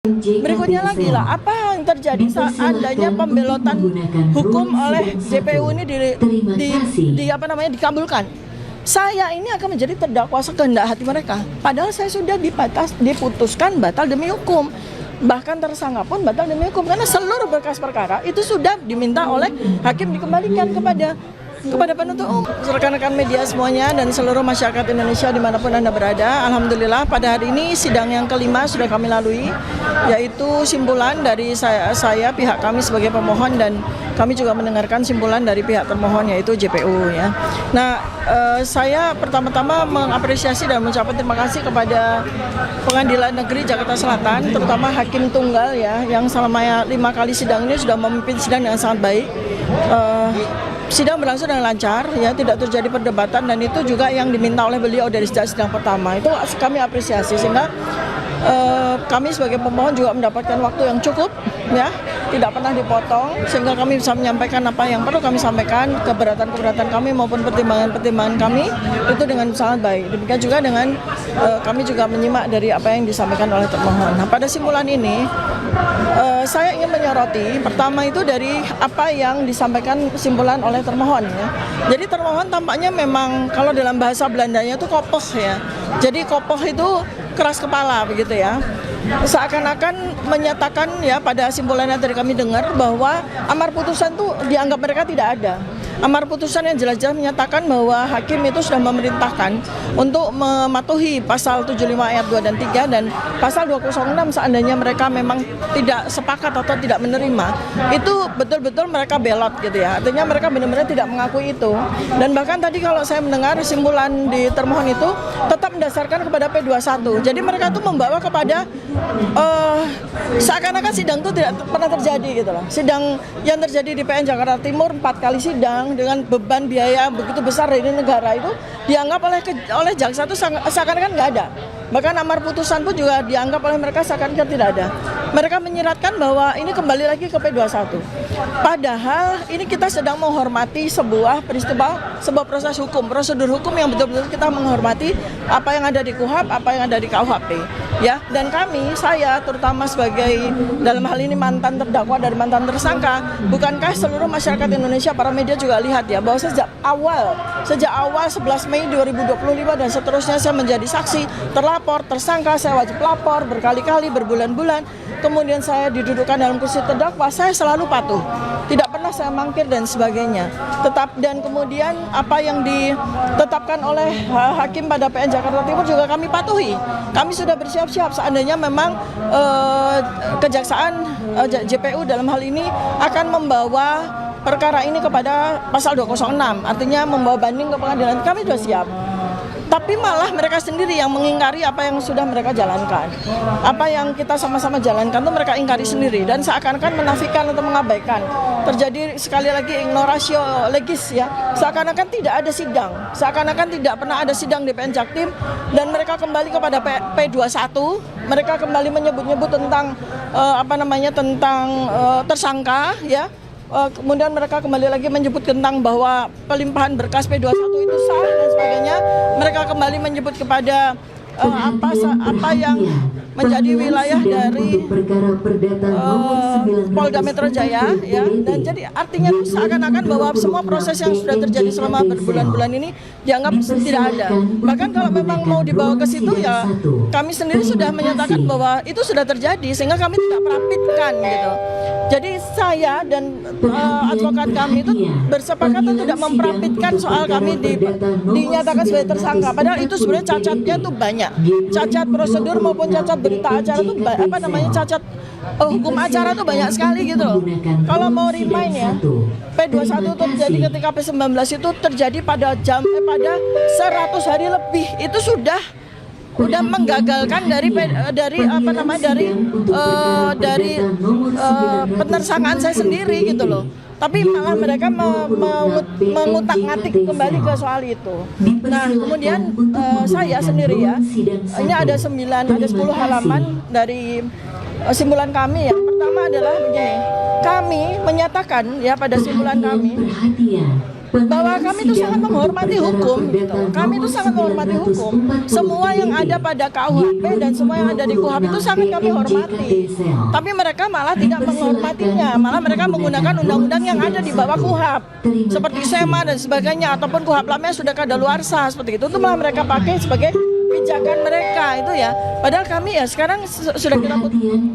Berikutnya lagi lah, apa yang terjadi saat adanya pembelotan hukum oleh JPU ini dikabulkan. Saya ini akan menjadi terdakwa sekehendak hati mereka. Padahal saya sudah diputuskan batal demi hukum. Bahkan tersangka pun batal demi hukum karena seluruh berkas perkara itu sudah diminta oleh hakim dikembalikan kepada penuntut umum. Rekan-rekan media semuanya dan seluruh masyarakat Indonesia dimanapun Anda berada, alhamdulillah pada hari ini sidang yang kelima sudah kami lalui, yaitu simpulan dari saya pihak kami sebagai pemohon, dan kami juga mendengarkan simpulan dari pihak termohon yaitu JPU ya. Nah, saya pertama-tama mengapresiasi dan mengucapkan terima kasih kepada Pengadilan Negeri Jakarta Selatan, terutama Hakim Tunggal ya, yang selama 5 kali sidang ini sudah memimpin sidang dengan sangat baik. Sidang berlangsung dengan lancar, ya, tidak terjadi perdebatan, dan itu juga yang diminta oleh beliau dari sejak sidang pertama. Itu kami apresiasi, sehingga kami sebagai pemohon juga mendapatkan waktu yang cukup, ya, tidak pernah dipotong, sehingga kami bisa menyampaikan apa yang perlu kami sampaikan, keberatan-keberatan kami maupun pertimbangan-pertimbangan kami itu dengan sangat baik. Demikian juga dengan kami juga menyimak dari apa yang disampaikan oleh termohon. Nah, pada simpulan ini saya ingin menyoroti pertama itu dari apa yang disampaikan kesimpulan oleh termohon ya. Jadi termohon tampaknya memang kalau dalam bahasa Belandanya itu kopoh ya. Jadi kopoh itu keras kepala begitu ya. Seakan-akan menyatakan ya pada simpulannya tadi kami dengar bahwa amar putusan itu dianggap mereka tidak ada. Amar putusan yang jelas-jelas menyatakan bahwa hakim itu sudah memerintahkan untuk mematuhi pasal 75 ayat 2 dan 3 dan pasal 206 seandainya mereka memang tidak sepakat atau tidak menerima. Itu betul-betul mereka belot gitu ya. Artinya mereka benar-benar tidak mengakui itu. Dan bahkan tadi kalau saya mendengar simpulan di termohon itu tetap mendasarkan kepada P21. Jadi mereka itu membawa kepada seakan-akan sidang itu tidak pernah terjadi gitu loh. Sidang yang terjadi di PN Jakarta Timur 4 kali sidang dengan beban biaya begitu besar dari negara itu dianggap oleh jaksa itu seakan-akan nggak ada. Bahkan amar putusan pun juga dianggap oleh mereka seakan-akan tidak ada. Mereka menyiratkan bahwa ini kembali lagi ke P21. Padahal ini kita sedang menghormati sebuah peristiwa, sebuah proses hukum, prosedur hukum yang betul-betul kita menghormati apa yang ada di KUHP, apa yang ada di KUHP. Ya, dan saya terutama sebagai dalam hal ini mantan terdakwa dan mantan tersangka, bukankah seluruh masyarakat Indonesia, para media juga lihat ya bahwa sejak awal 11 Mei 2025 dan seterusnya saya menjadi saksi, terlapor, tersangka, saya wajib lapor berkali-kali, berbulan-bulan. Kemudian saya didudukkan dalam kursi terdakwa, saya selalu patuh. Tidak pernah saya mangkir dan sebagainya. Dan kemudian apa yang ditetapkan oleh hakim pada PN Jakarta Timur juga kami patuhi. Kami sudah bersiap-siap seandainya memang kejaksaan JPU dalam hal ini akan membawa perkara ini kepada pasal 206, artinya membawa banding ke pengadilan. Kami sudah siap. Tapi malah mereka sendiri yang mengingkari apa yang sudah mereka jalankan. Apa yang kita sama-sama jalankan itu mereka ingkari sendiri dan seakan-akan menafikan atau mengabaikan. Terjadi sekali lagi ignoratio legis ya. Seakan-akan tidak ada sidang. Seakan-akan tidak pernah ada sidang di PN Jaktim dan mereka kembali kepada P21. Mereka kembali menyebut-nyebut tentang tentang tersangka ya. Kemudian mereka kembali lagi menyebut tentang bahwa pelimpahan berkas P21 itu sah dan sebagainya. Mereka kembali menyebut kepada apa yang menjadi wilayah dari Polda Metro Jaya ya, dan jadi artinya seakan-akan bahwa semua proses yang sudah terjadi selama berbulan-bulan ini dianggap tidak ada. Bahkan kalau memang mau dibawa ke situ ya kami sendiri sudah menyatakan bahwa itu sudah terjadi sehingga kami tidak merapitkan gitu. Jadi saya dan advokat kami itu bersepakat untuk tidak memprapitkan soal kami dinyatakan sebagai tersangka. Padahal itu sebenarnya cacatnya tuh banyak. Cacat prosedur maupun cacat berita acara tuh cacat hukum acara tuh banyak sekali gitu loh. Kalau mau remind ya, P21 itu terjadi ketika P19 itu terjadi pada 100 hari lebih. Itu sudah menggagalkan dari penersangkaan saya sendiri gitu loh. Tapi malah mereka mengutak-ngatik kembali ke soal itu. Nah, kemudian saya sendiri ya, ini ada 10 halaman dari simpulan kami. Yang pertama adalah begini, kami menyatakan ya pada simpulan kami bahwa kami itu sangat menghormati hukum gitu. Kami itu sangat menghormati hukum. Semua yang ada pada KUHP dan semua yang ada di KUHP itu sangat kami hormati. Tapi mereka malah tidak menghormatinya, malah mereka menggunakan undang-undang yang ada di bawah KUHP seperti SEMA dan sebagainya, ataupun KUHP lamanya sudah kadaluarsa seperti itu malah mereka pakai sebagai pijakan mereka itu ya. Padahal kami ya sekarang sudah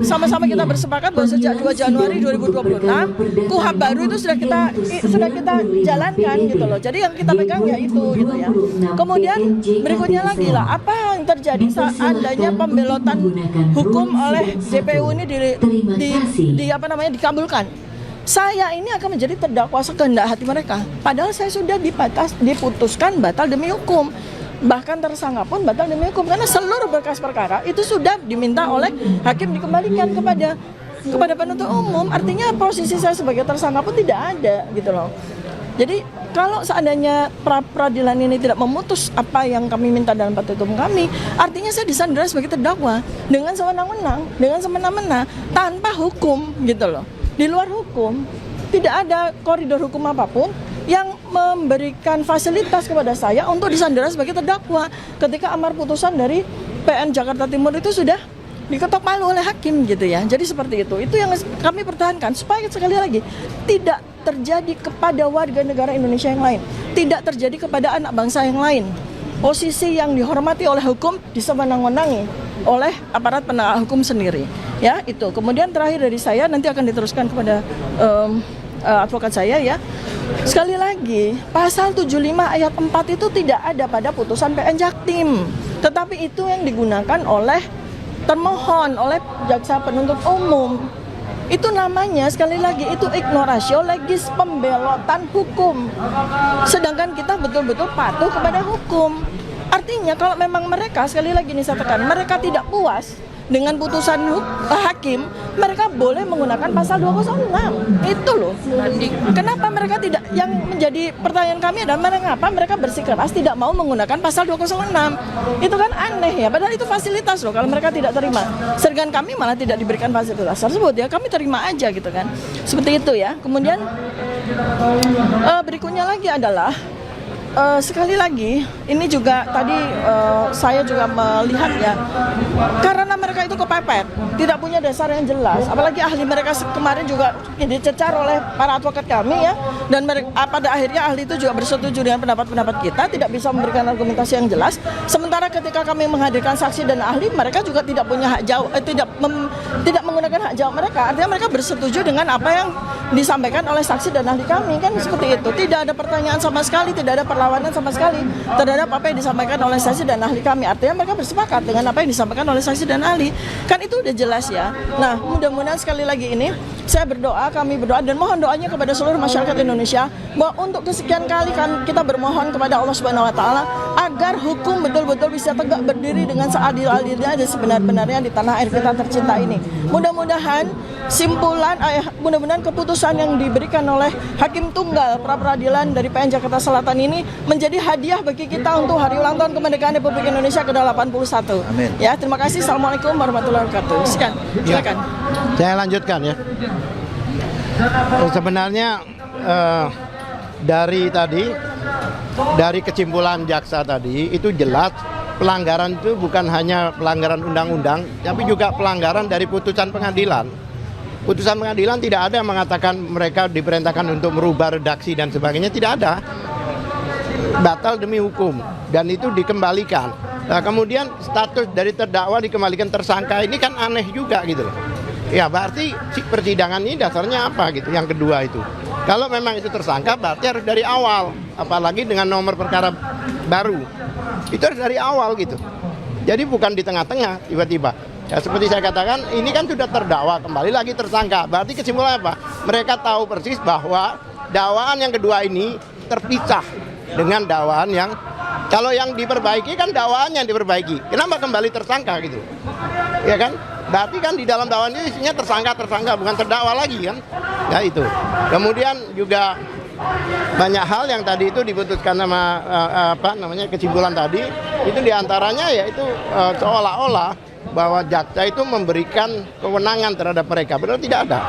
sama-sama kita bersepakat bahwa sejak 2 Januari 2026 KUHP baru itu sudah kita jalankan gitu loh. Jadi yang kita pegang ya itu gitu ya. Kemudian berikutnya lagi lah, apa yang terjadi saat adanya pembelotan hukum oleh JPU ini dikabulkan. Saya ini akan menjadi terdakwa sekehendak hati mereka. Padahal saya sudah diputuskan batal demi hukum. Bahkan tersangka pun batal demi hukum karena seluruh berkas perkara itu sudah diminta oleh hakim dikembalikan kepada penuntut umum. Artinya posisi saya sebagai tersangka pun tidak ada gitu loh. Jadi kalau seandainya peradilan ini tidak memutus apa yang kami minta dalam petitum kami, artinya saya disandera sebagai terdakwa dengan semena-mena tanpa hukum gitu loh. Di luar hukum, tidak ada koridor hukum apapun yang memberikan fasilitas kepada saya untuk disandera sebagai terdakwa ketika amar putusan dari PN Jakarta Timur itu sudah diketok palu oleh hakim gitu ya. Jadi seperti itu yang kami pertahankan supaya sekali lagi tidak terjadi kepada warga negara Indonesia yang lain, tidak terjadi kepada anak bangsa yang lain. Posisi yang dihormati oleh hukum disewenang-wenangi oleh aparat penegak hukum sendiri. Ya, itu. Kemudian terakhir dari saya nanti akan diteruskan kepada advokat saya ya. Sekali lagi, pasal 75 ayat 4 itu tidak ada pada putusan PN Jaktim. Tetapi itu yang digunakan oleh termohon, oleh jaksa penuntut umum. Itu namanya sekali lagi itu ignoratio legis, pembelotan hukum. Sedangkan kita betul-betul patuh kepada hukum. Artinya kalau memang mereka, sekali lagi nih saya tekan, mereka tidak puas dengan putusan hakim, mereka boleh menggunakan pasal 206. Itu loh. Kenapa mereka tidak, yang menjadi pertanyaan kami adalah mengapa mereka bersikeras tidak mau menggunakan pasal 206. Itu kan aneh ya, padahal itu fasilitas loh kalau mereka tidak terima. Sedangkan kami malah tidak diberikan fasilitas tersebut ya, kami terima aja gitu kan. Seperti itu ya. Kemudian berikutnya lagi adalah sekali lagi, ini juga tadi saya juga melihat ya, karena mereka itu kepepet, tidak punya dasar yang jelas, apalagi ahli mereka kemarin juga dicecar oleh para advokat kami ya, dan pada akhirnya ahli itu juga bersetuju dengan pendapat-pendapat kita, tidak bisa memberikan argumentasi yang jelas. Sementara ketika kami menghadirkan saksi dan ahli, mereka juga tidak punya hak jawab, tidak menggunakan hak jawab mereka. Artinya mereka bersetuju dengan apa yang disampaikan oleh saksi dan ahli kami, kan seperti itu. Tidak ada pertanyaan sama sekali, tidak ada perlawanan sama sekali terhadap apa yang disampaikan oleh saksi dan ahli kami. Artinya mereka bersepakat dengan apa yang disampaikan oleh saksi dan ahli. Kan itu udah jelas ya. Nah, mudah-mudahan sekali lagi ini saya berdoa, kami berdoa dan mohon doanya kepada seluruh masyarakat Indonesia bahwa untuk kesekian kali kita bermohon kepada Allah Subhanahu wa taala agar hukum betul-betul bisa tegak berdiri dengan seadil-adilnya dan sebenar-benarnya di tanah air kita tercinta ini. Mudah-mudahan mudah-mudahan keputusan yang diberikan oleh Hakim Tunggal pra-peradilan dari PN Jakarta Selatan ini menjadi hadiah bagi kita untuk hari ulang tahun kemerdekaan Republik Indonesia ke-81. Amin. Ya, terima kasih. Assalamualaikum warahmatullahi wabarakatuh. Silakan. Saya lanjutkan ya. Sebenarnya dari kesimpulan jaksa tadi itu jelas pelanggaran itu bukan hanya pelanggaran undang-undang, tapi juga pelanggaran dari putusan pengadilan. Putusan pengadilan tidak ada yang mengatakan mereka diperintahkan untuk merubah redaksi dan sebagainya, tidak ada. Batal demi hukum dan itu dikembalikan. Nah, kemudian status dari terdakwa dikembalikan tersangka, ini kan aneh juga gitu loh. Ya berarti persidangan ini dasarnya apa gitu. Yang kedua itu, kalau memang itu tersangka berarti harus dari awal, apalagi dengan nomor perkara baru. Itu harus dari awal gitu. Jadi bukan di tengah-tengah tiba-tiba. Ya seperti saya katakan, ini kan sudah terdakwa, kembali lagi tersangka. Berarti kesimpulannya apa? Mereka tahu persis bahwa dakwaan yang kedua ini terpisah dengan dakwaan yang, kalau yang diperbaiki kan dakwaannya yang diperbaiki. Kenapa kembali tersangka gitu? Ya kan? Berarti kan di dalam dakwaan ini isinya tersangka, bukan terdakwa lagi kan? Ya itu. Kemudian juga banyak hal yang tadi itu diputuskan sama kesimpulan tadi, itu diantaranya yaitu seolah-olah bahwa jaksa itu memberikan kewenangan terhadap mereka. Benar tidak ada.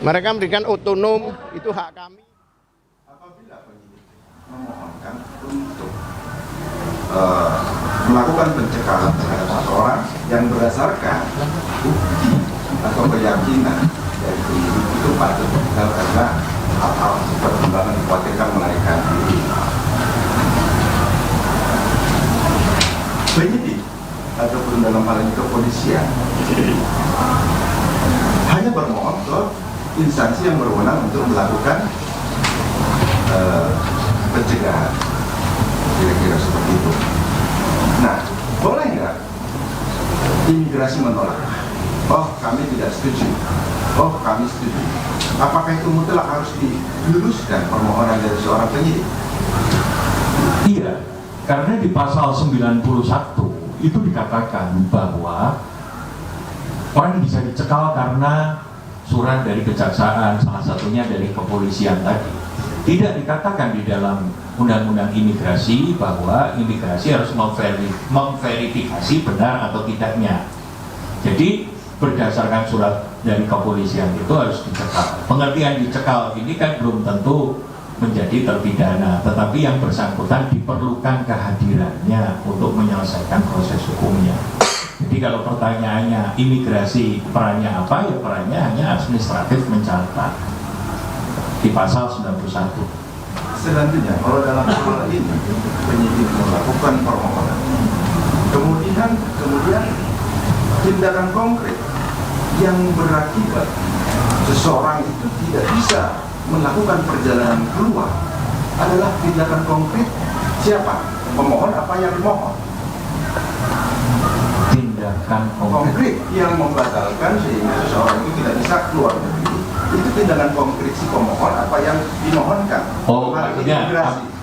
Mereka memberikan otonom, itu hak kami. memohonkan untuk melakukan pencekalan terhadap seseorang yang berdasarkan bukti atau keyakinan dari penyidik itu patut ditinggal karena hal-hal perkembangan dikhawatirkan melarikan diri. Penyidik ataupun dalam hal ini kepolisian hanya bermohon ke instansi yang berwenang untuk melakukan pencegahan, kira-kira seperti itu. Nah, boleh nggak imigrasi menolak? Oh, kami tidak setuju. Oh, kami setuju. Apakah itu mutlak harus diluruskan permohonan dari seorang penyidik? Iya, karena di pasal 91 itu dikatakan bahwa orang bisa dicekal karena surat dari kejaksaan, salah satunya dari kepolisian tadi. Tidak dikatakan di dalam undang-undang imigrasi bahwa imigrasi harus memverifikasi benar atau tidaknya. Jadi berdasarkan surat dari kepolisian itu harus dicekal. Pengertian dicekal ini kan belum tentu menjadi terpidana, tetapi yang bersangkutan diperlukan kehadirannya untuk menyelesaikan proses hukumnya. Jadi kalau pertanyaannya imigrasi perannya apa, ya perannya hanya administratif mencatat di pasal 91. Selanjutnya, kalau dalam hal ini penyidik melakukan permohonan, kemudian tindakan konkret yang berakibat seseorang itu tidak bisa melakukan perjalanan keluar adalah tindakan konkret siapa? Pemohon apa yang dimohon? Tindakan Konkret yang membatalkan sehingga seseorang itu tidak bisa keluar negeri. Itu tindakan konkret si pemohon apa yang dimohonkan? Oh, maksudnya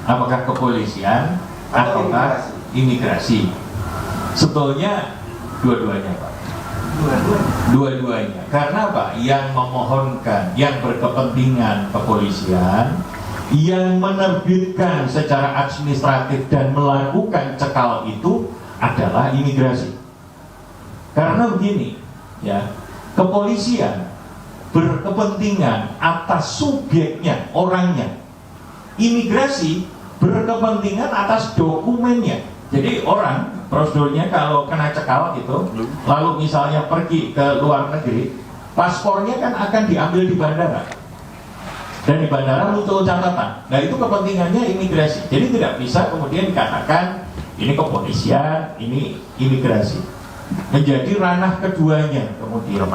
apakah kepolisian ataukah imigrasi? Sebetulnya dua-duanya, Pak. Dua-duanya. Karena apa? Yang memohonkan, yang berkepentingan kepolisian, yang menerbitkan secara administratif dan melakukan cekal itu adalah imigrasi. Karena begini, ya, kepolisian berkepentingan atas subjeknya, orangnya. Imigrasi berkepentingan atas dokumennya. Jadi orang prosedurnya kalau kena cekal gitu, lalu misalnya pergi ke luar negeri, paspornya kan akan diambil di bandara. Dan di bandara muncul catatan. Nah, itu kepentingannya imigrasi. Jadi tidak bisa kemudian dikatakan ini kepolisian, ini imigrasi. Menjadi ranah keduanya kemudian.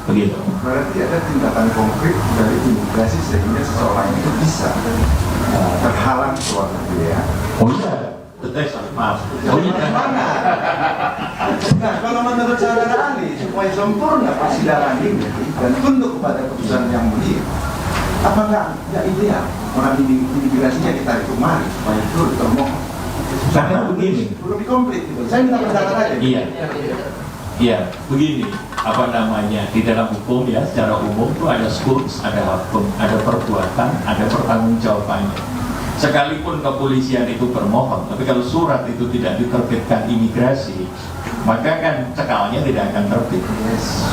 Begitu. Berarti ada tindakan konkret dari imigrasi sehingga seseorang itu bisa terhalang keluar negeri, ya. Oh iya, maaf. Oh iya. Nah, kalau menurut saudara ahli, supaya sempurna persidangan ini dan tunduk kepada keputusan yang mulia, apakah tidak ideal orang imigrasinya ditarik kemari supaya itu termohon? Karena begini. Belum dikomplit gitu. Saya minta pendapat aja. Iya, begini. Apa namanya, di dalam hukum ya, secara umum itu ada skurs, ada hukum, ada perbuatan, ada pertanggungjawabannya. Sekalipun kepolisian itu bermohon, tapi kalau surat itu tidak diterbitkan imigrasi, maka kan cekalnya tidak akan terbit. Yes.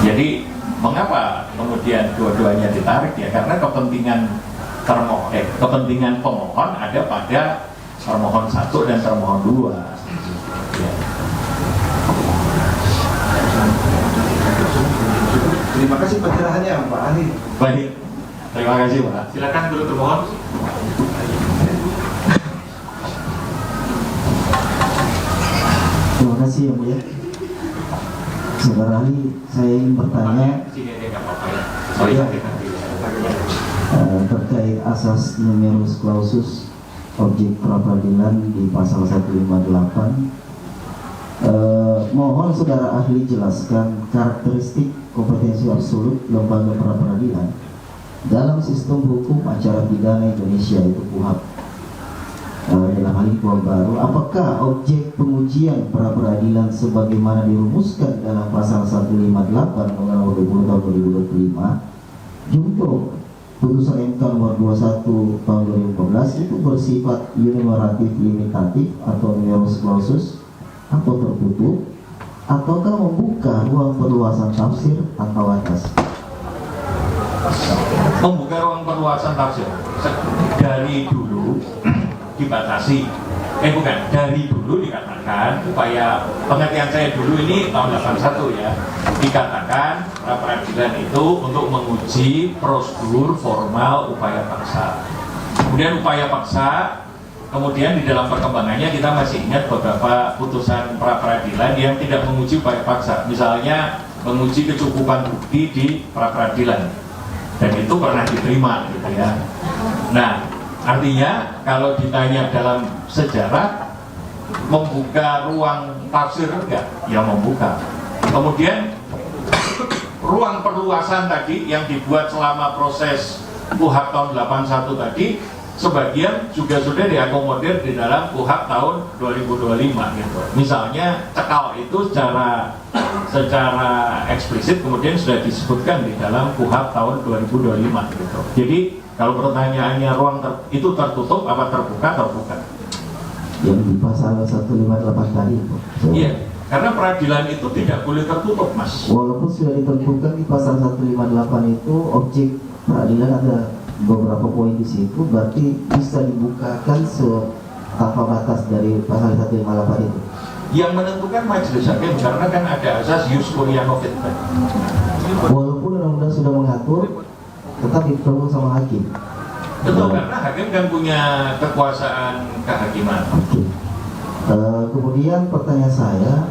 Jadi mengapa kemudian dua-duanya ditarik ya? Karena kepentingan pemohon ada pada termohon 1 dan termohon 2. Ya. Terima kasih pencerahannya Pak ahli. Baik, terima kasih Pak. Silakan dulu termohon. Terima kasih yang mulia. Saudara ahli, saya ingin bertanya terkait asas numerus clausus objek pra-peradilan di pasal 158. Mohon saudara ahli jelaskan karakteristik kompetensi absolut lembaga pra-peradilan dalam sistem hukum acara pidana Indonesia, itu KUHAP. Dalam hal ini KUHAP baru, apakah objek pengujian pra-peradilan sebagaimana dirumuskan dalam pasal 158 Undang-Undang 20 tahun 2025 junto putusan MK nomor 21 tahun 2014 itu bersifat enumeratif limitatif atau numerus clausus atau tertutup, ataukah membuka ruang perluasan tafsir atau atas? membuka ruang perluasan tafsir. Dari dulu dibatasi, dari dulu dikatakan, upaya pengertian saya dulu ini tahun 81 ya, dikatakan pra peradilan itu untuk menguji prosedur formal upaya paksa. Kemudian upaya paksa, kemudian di dalam perkembangannya kita masih ingat beberapa putusan pra peradilan yang tidak menguji upaya paksa, misalnya menguji kecukupan bukti di pra peradilan, dan itu pernah diterima gitu ya. Nah, artinya kalau ditanya dalam sejarah membuka ruang tafsir enggak? Ya membuka. Kemudian ruang perluasan tadi yang dibuat selama proses KUHP tahun 81 tadi sebagian juga sudah diakomodir di dalam KUHP tahun 2025 gitu. Misalnya cekal itu secara eksplisit kemudian sudah disebutkan di dalam KUHP tahun 2025 gitu. Jadi kalau pertanyaannya ruang itu tertutup apa terbuka? Terbuka. Yang di pasal 158 tadi itu. Iya, karena peradilan itu tidak boleh tertutup, Mas. Walaupun sudah ditentukan di pasal 158 itu objek peradilan ada beberapa poin di situ, berarti bisa dibukakan tanpa batas dari pasal 158 itu. Yang menentukan majelis hakim karena kan ada asas jus curia non fit. Walaupun undang-undang sudah mengatur, tetap diperlu sama hakim. Betul, karena hakim kan punya kekuasaan kehakiman. Oke. Kemudian pertanyaan saya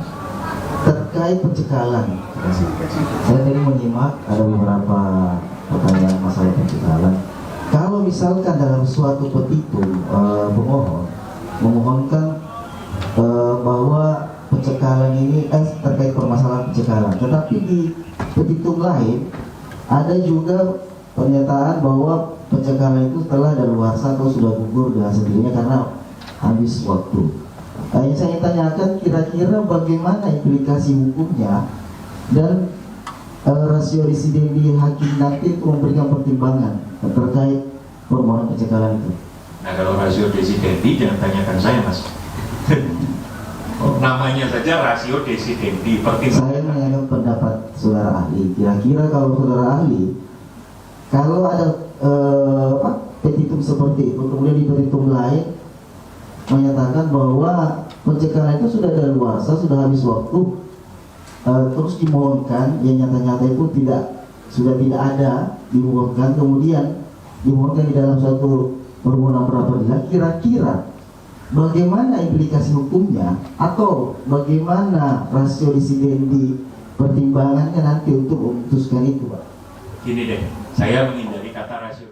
terkait pencekalan. Saya tadi menyimak ada beberapa pertanyaan masalah pencekalan. Kalau misalkan dalam suatu petitum pemohon memohonkan bahwa pencekalan ini terkait permasalahan pencekalan, tetapi di petitum lain ada juga pernyataan bahwa pencekalan itu telah daluarsa atau sudah gugur dengan sendirinya karena habis waktu. Yang saya tanyakan kira-kira bagaimana implikasi hukumnya dan rasio residendi hakim nanti untuk memberikan pertimbangan terkait permohonan pencekalan itu. Nah, kalau rasio desidendi jangan tanyakan saya, Mas. Namanya saja rasio desidendi. Saya menanyakan pendapat saudara ahli. Kira-kira kalau saudara ahli, kalau ada petitum seperti itu, kemudian di petitum lain menyatakan bahwa pencekalan itu sudah daluarsa, sudah habis waktu, terus dimohonkan, yang nyata-nyata itu sudah tidak ada, dimohonkan, kemudian dimohonkan di dalam suatu permohonan pra peradilan, kira-kira bagaimana implikasi hukumnya atau bagaimana rasio disidendi pertimbangannya nanti untuk memutuskan itu, Pak? Gini deh, saya menghindari kata rasio